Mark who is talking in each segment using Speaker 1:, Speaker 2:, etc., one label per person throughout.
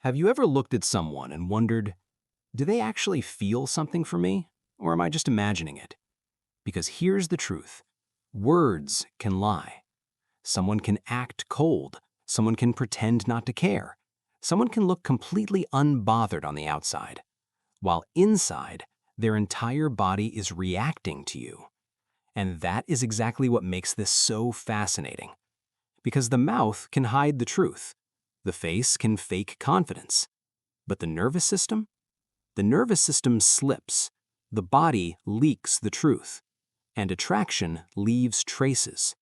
Speaker 1: Have you ever looked at someone and wondered, do they actually feel something for me? Or am I just imagining it? Because here's the truth. Words can lie. Someone can act cold. Someone can pretend not to care. Someone can look completely unbothered on the outside, while inside, their entire body is reacting to you. And that is exactly what makes this so fascinating. Because the mouth can hide the truth. The face can fake confidence. But the nervous system? The nervous system slips. The body leaks the truth. And attraction leaves traces.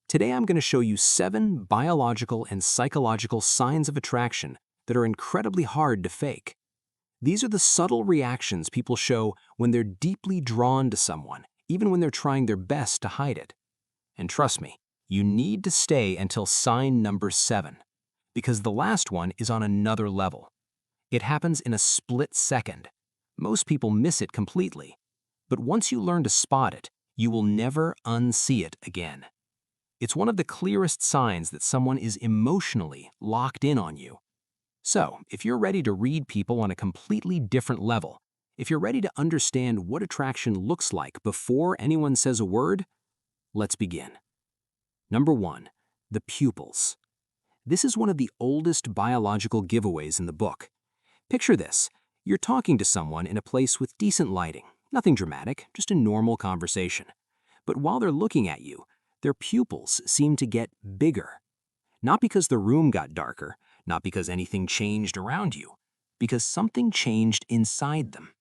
Speaker 1: Today I'm going to show you 7 biological and psychological signs of attraction that are incredibly hard to fake. These are the subtle reactions people show when they're deeply drawn to someone, even when they're trying their best to hide it. And trust me, you need to stay until sign number 7, because the last one is on another level. It happens in a split second. Most people miss it completely. But once you learn to spot it, you will never unsee it again. It's one of the clearest signs that someone is emotionally locked in on you. So, if you're ready to read people on a completely different level, if you're ready to understand what attraction looks like before anyone says a word, let's begin. Number 1, the pupils. This is one of the oldest biological giveaways in the book. Picture this. You're talking to someone in a place with decent lighting, nothing dramatic, just a normal conversation. But while they're looking at you, their pupils seem to get bigger. Not because the room got darker, not because anything changed around you, because something changed inside them.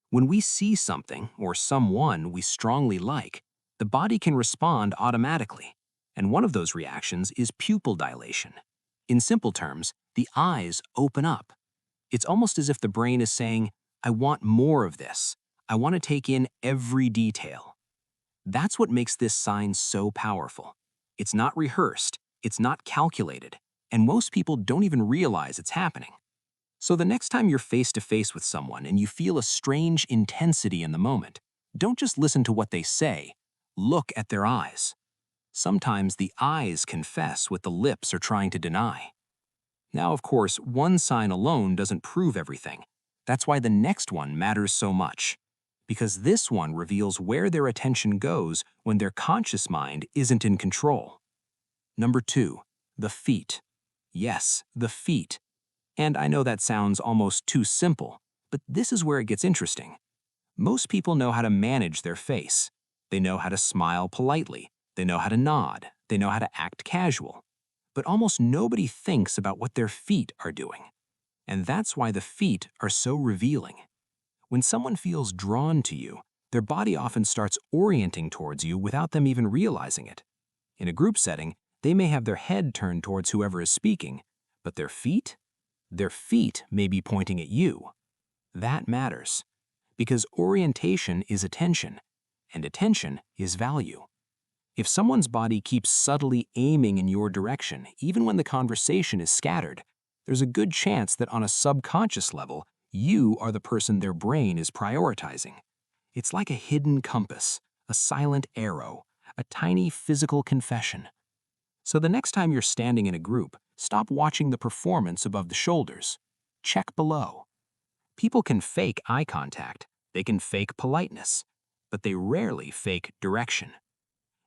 Speaker 1: When we see something or someone we strongly like, the body can respond automatically. And one of those reactions is pupil dilation. In simple terms, the eyes open up. It's almost as if the brain is saying, I want more of this. I want to take in every detail. That's what makes this sign so powerful. It's not rehearsed, it's not calculated, and most people don't even realize it's happening. So the next time you're face to face with someone and you feel a strange intensity in the moment, don't just listen to what they say, look at their eyes. Sometimes the eyes confess what the lips are trying to deny. Now, of course, one sign alone doesn't prove everything. That's why the next one matters so much. Because this one reveals where their attention goes when their conscious mind isn't in control. Number 2, the feet. Yes, the feet. And I know that sounds almost too simple, but this is where it gets interesting. Most people know how to manage their face. They know how to smile politely. They know how to nod. They know how to act casual. But almost nobody thinks about what their feet are doing. And that's why the feet are so revealing. When someone feels drawn to you, their body often starts orienting towards you without them even realizing it. In a group setting, they may have their head turned towards whoever is speaking, but their feet? Their feet may be pointing at you. That matters, because orientation is attention, and attention is value. If someone's body keeps subtly aiming in your direction, even when the conversation is scattered, there's a good chance that on a subconscious level, you are the person their brain is prioritizing. It's like a hidden compass, a silent arrow, a tiny physical confession. So the next time you're standing in a group, stop watching the performance above the shoulders. Check below. People can fake eye contact, they can fake politeness, but they rarely fake direction.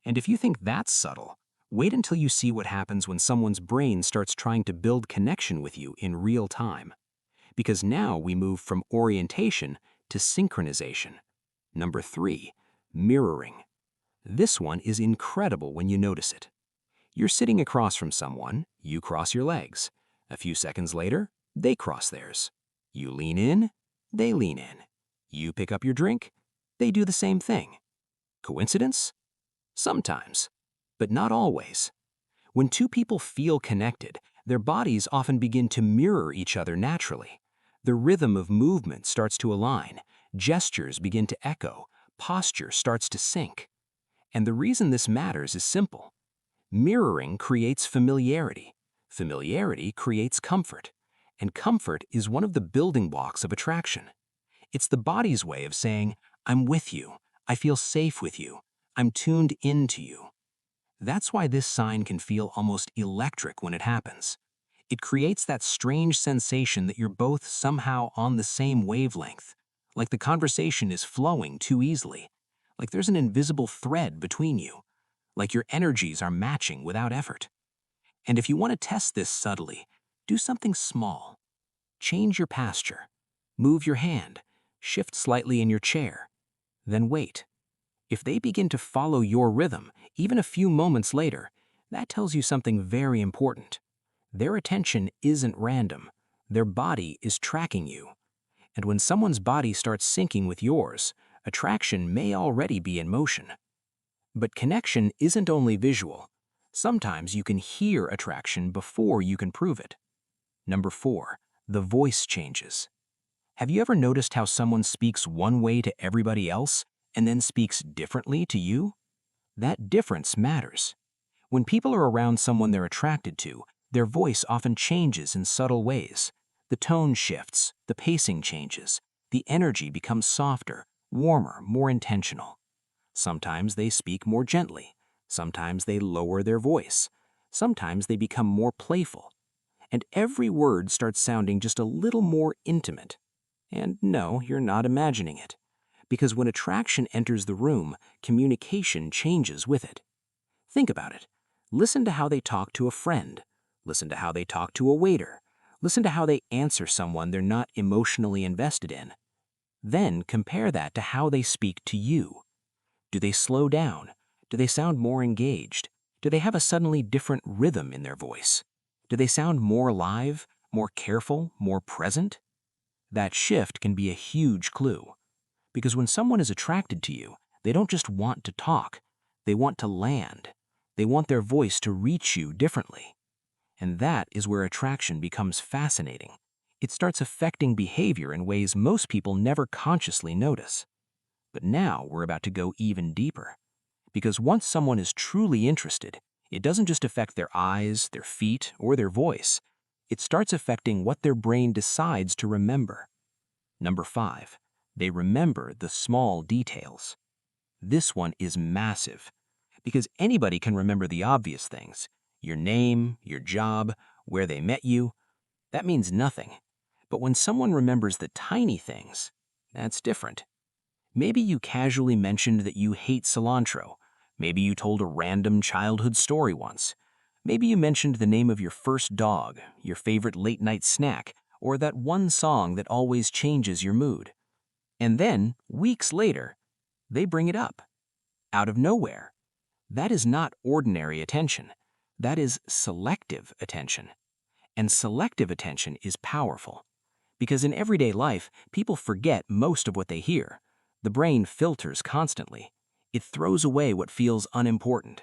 Speaker 1: And if you think that's subtle, wait until you see what happens when someone's brain starts trying to build connection with you in real time. Because now we move from orientation to synchronization. Number 3, mirroring. This one is incredible when you notice it. You're sitting across from someone, you cross your legs. A few seconds later, they cross theirs. You lean in, they lean in. You pick up your drink, they do the same thing. Coincidence? Sometimes, but not always. When two people feel connected, their bodies often begin to mirror each other naturally. The rhythm of movement starts to align, gestures begin to echo, posture starts to sync. And the reason this matters is simple. Mirroring creates familiarity. Familiarity creates comfort. And comfort is one of the building blocks of attraction. It's the body's way of saying, I'm with you, I feel safe with you, I'm tuned into you. That's why this sign can feel almost electric when it happens. It creates that strange sensation that you're both somehow on the same wavelength, like the conversation is flowing too easily, like there's an invisible thread between you, like your energies are matching without effort. And if you want to test this subtly, do something small. Change your posture. Move your hand. Shift slightly in your chair. Then wait. If they begin to follow your rhythm, even a few moments later, that tells you something very important. Their attention isn't random. Their body is tracking you. And when someone's body starts syncing with yours, attraction may already be in motion. But connection isn't only visual. Sometimes you can hear attraction before you can prove it. Number 4, the voice changes. Have you ever noticed how someone speaks one way to everybody else and then speaks differently to you? That difference matters. When people are around someone they're attracted to, their voice often changes in subtle ways. The tone shifts, the pacing changes, the energy becomes softer, warmer, more intentional. Sometimes they speak more gently. Sometimes they lower their voice. Sometimes they become more playful. And every word starts sounding just a little more intimate. And no, you're not imagining it. Because when attraction enters the room, communication changes with it. Think about it. Listen to how they talk to a friend. Listen to how they talk to a waiter. Listen to how they answer someone they're not emotionally invested in. Then compare that to how they speak to you. Do they slow down? Do they sound more engaged? Do they have a suddenly different rhythm in their voice? Do they sound more alive, more careful, more present? That shift can be a huge clue. Because when someone is attracted to you, they don't just want to talk, they want to land. They want their voice to reach you differently. And that is where attraction becomes fascinating. It starts affecting behavior in ways most people never consciously notice. But now we're about to go even deeper. Because once someone is truly interested, it doesn't just affect their eyes, their feet, or their voice. It starts affecting what their brain decides to remember. Number 5, they remember the small details. This one is massive, because anybody can remember the obvious things. Your name, your job, where they met you. That means nothing. But when someone remembers the tiny things, that's different. Maybe you casually mentioned that you hate cilantro. Maybe you told a random childhood story once. Maybe you mentioned the name of your first dog, your favorite late-night snack, or that one song that always changes your mood. And then, weeks later, they bring it up. Out of nowhere. That is not ordinary attention. That is selective attention. And selective attention is powerful. Because in everyday life, people forget most of what they hear. The brain filters constantly. It throws away what feels unimportant.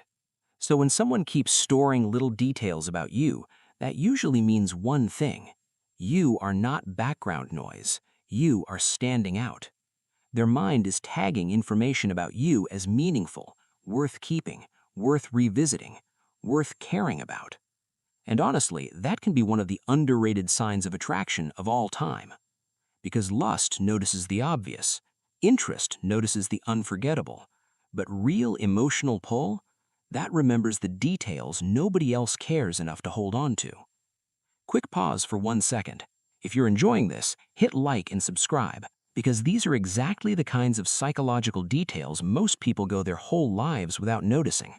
Speaker 1: So when someone keeps storing little details about you, that usually means one thing. You are not background noise. You are standing out. Their mind is tagging information about you as meaningful, worth keeping, worth revisiting, worth caring about. And honestly, that can be one of the underrated signs of attraction of all time. Because lust notices the obvious, interest notices the unforgettable, but real emotional pull, that remembers the details nobody else cares enough to hold on to. Quick pause for 1 second. If you're enjoying this, hit like and subscribe, because these are exactly the kinds of psychological details most people go their whole lives without noticing.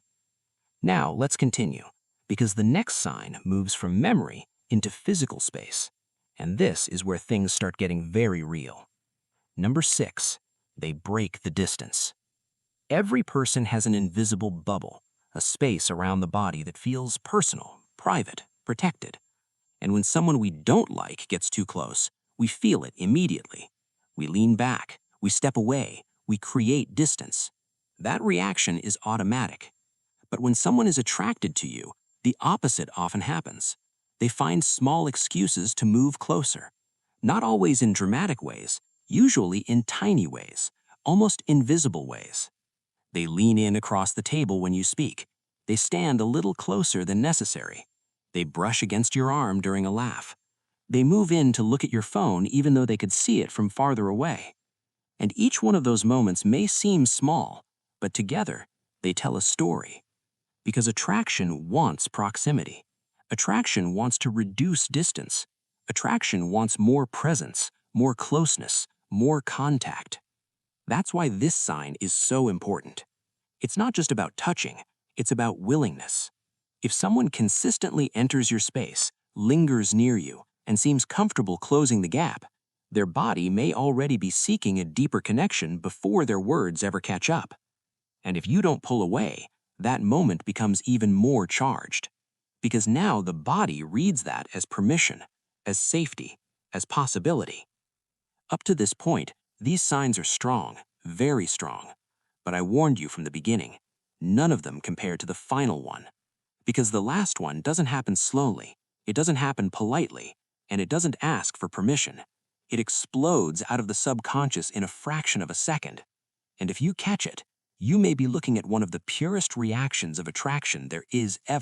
Speaker 1: Now, let's continue, because the next sign moves from memory into physical space. And this is where things start getting very real. Number 6, they break the distance. Every person has an invisible bubble, a space around the body that feels personal, private, protected. And when someone we don't like gets too close, we feel it immediately. We lean back, we step away, we create distance. That reaction is automatic. But when someone is attracted to you, the opposite often happens. They find small excuses to move closer. Not always in dramatic ways, usually in tiny ways, almost invisible ways. They lean in across the table when you speak. They stand a little closer than necessary. They brush against your arm during a laugh. They move in to look at your phone even though they could see it from farther away. And each one of those moments may seem small, but together, they tell a story. Because attraction wants proximity.
Speaker 2: Attraction wants to reduce distance. Attraction wants more presence, more closeness, more contact. That's why this sign is so important. It's not just about touching, it's about willingness. If someone consistently enters your space, lingers near you, and seems comfortable closing the gap, their body may already be seeking a deeper connection before their words ever catch up. And if you don't pull away, that moment becomes even more charged. Because now the body reads that as permission, as safety, as possibility. Up to this point, these signs are strong, very strong. But I warned you from the beginning, none of them compare to the final one. Because the last one doesn't happen slowly, it doesn't happen politely, and it doesn't ask for permission. It explodes out of the subconscious in a fraction of a second. And if you catch it, you may be looking at one of the purest reactions of attraction there is ever.